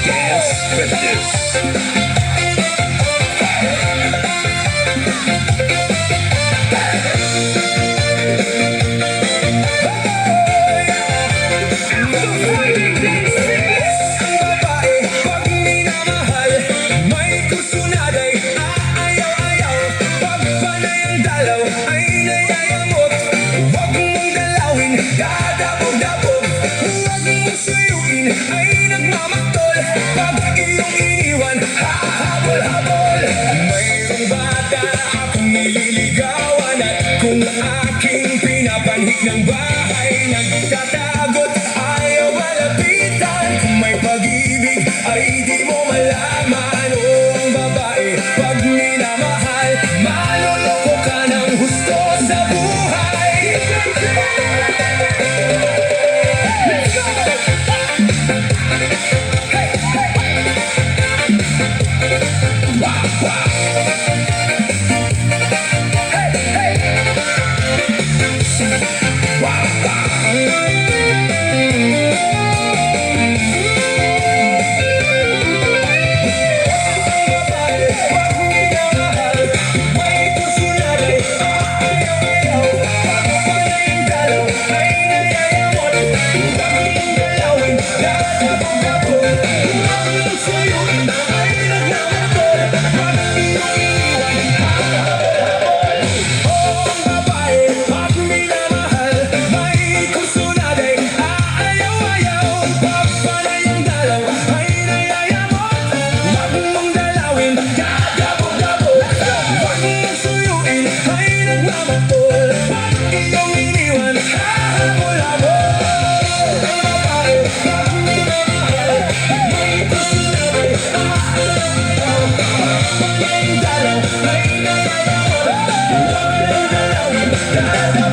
Dance Fetish. Ay nagmamatol pag iyong iniwan, hahabol-habol. Mayroong bata na akong nililigawan, at kung aking pinapanhik ng bahay, nagtatagot, ayaw malapitan. Kung may pag-ibig ay di mo malaman. O ang babae pag minamahal, maloloko ka ng husto sa buhay. Let's go! Yeah.